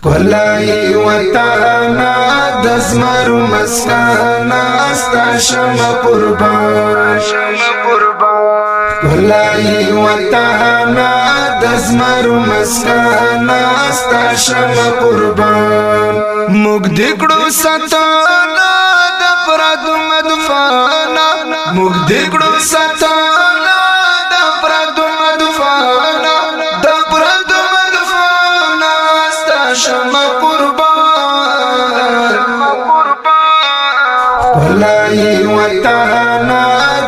کلای وطانا دزمرو مسکانا استا شم قربان کلای وطانا دزمرو مسکانا استا شم قربان مگ دکڑو ستانا دپردو مدفانا مگ دکڑو ستانا دپردو مدفانا دپردو مدفانا استا شم قربان کلای وطانا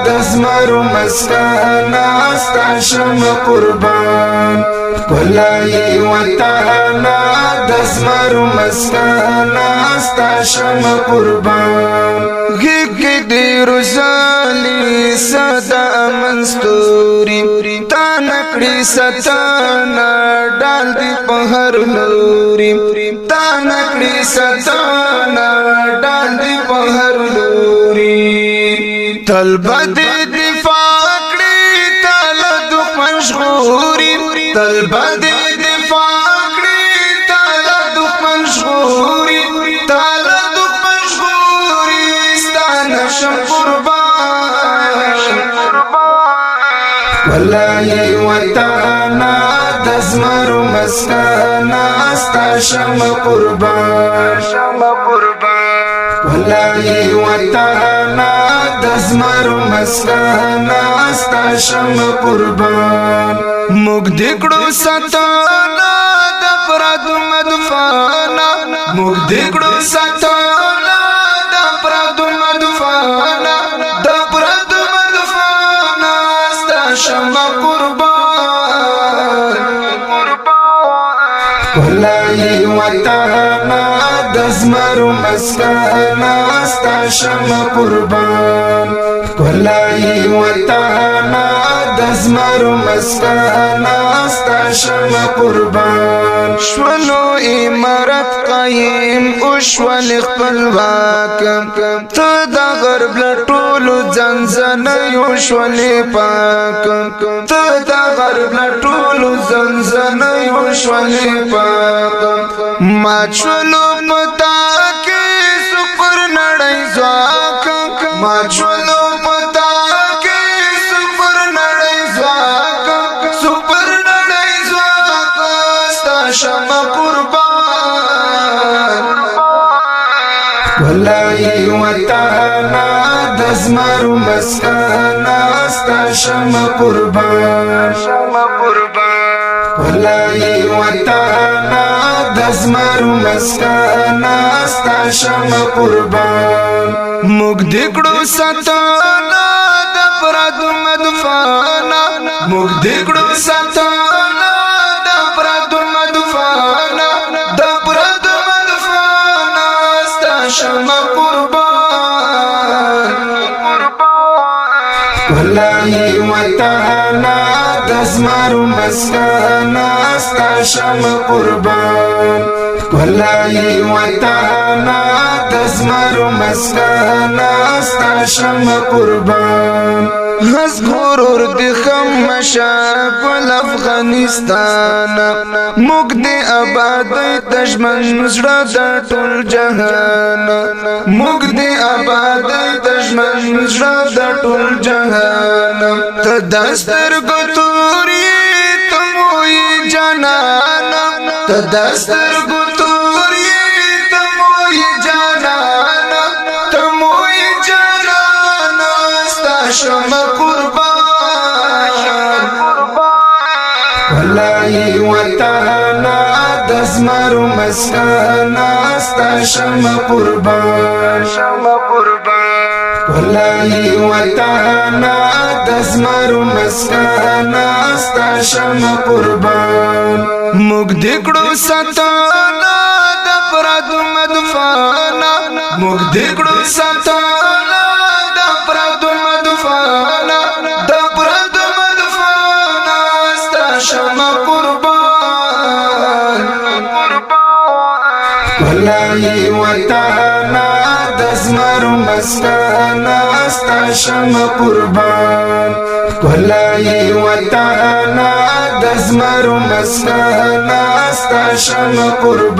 دزمرو مسکانا استا شم قربان کلای وطانا دزمرو مسکانا استا شم قربان گی دی رسالی صدا منستوری تا نکڑی ستانا ڈال دی پہر لوری تا نکڑی ستانا ڈال دی پہر لوری طلبہ دی دفاع کڑی تال دخمن شغوری طلبہ دی دفاع کڑی تال دخمن شغوری تال دخمن شغوری استانا شم قربان کلای وطانا دزمرو مسکانا استا شم قربان کلای وطانا دزمرو مسکانا استا شم قربان مگ دکڑو ستانا دپردو مدفانا مگ دکڑو ستانا دپردو مدفانا دپردو مدفانا استا شم قربان کلای وطانا دزمرو مسکانا استا شم قربان کلای وطانا دزمرو مسکانا استا شم قربان شولو امارت قایم اوشول خپلواک تا دا غرب لطولو زنزنیو شول پاک تا دا غرب لطولو زنزنیو شول پاک ما شولو پتا کی سپر نڑی زواک ما شولو پتا کی سپر نڑی زواک سپر نڑی زواک استا شم قربان کلای وطانا دزمرو مسکانا استا شم قربان کلای وطانا دزمرو مسکانا استا شم قربان مگ دکڑو ستانا دپردو مدفانا مگ دکڑو ستانا دپردو مدفانا دپردو مدفانا استا شم قربان کلای وطانا دزمرو مسکانا استا شم قربان کلای وطانا دزمرو مسکانا استا شم قربان هز غرور دی خمشا گل افغانستان مگ دی آبادی دشمن زړه د ټول جهان مگ دی آبادی دشمن زړه د ټول جهان ته دستر ګتوري تموي جانان ته دستر ګتوري تموي جانان تموي جانان استا شم کلای وطانا دزمرو مسکانا استا شم قربان کلای وطانا دزمرو مسکانا استا شم قربان مگ دکڑو ستانا دپردو مدفانا مگ دکڑو ستانا دپردو مدفانا دپردو مدفانا استا شم قربان کلای وطانا دزمرو مسکانا استا شم قربان کلای وطانا دزمرو مسکانا استا شم قربان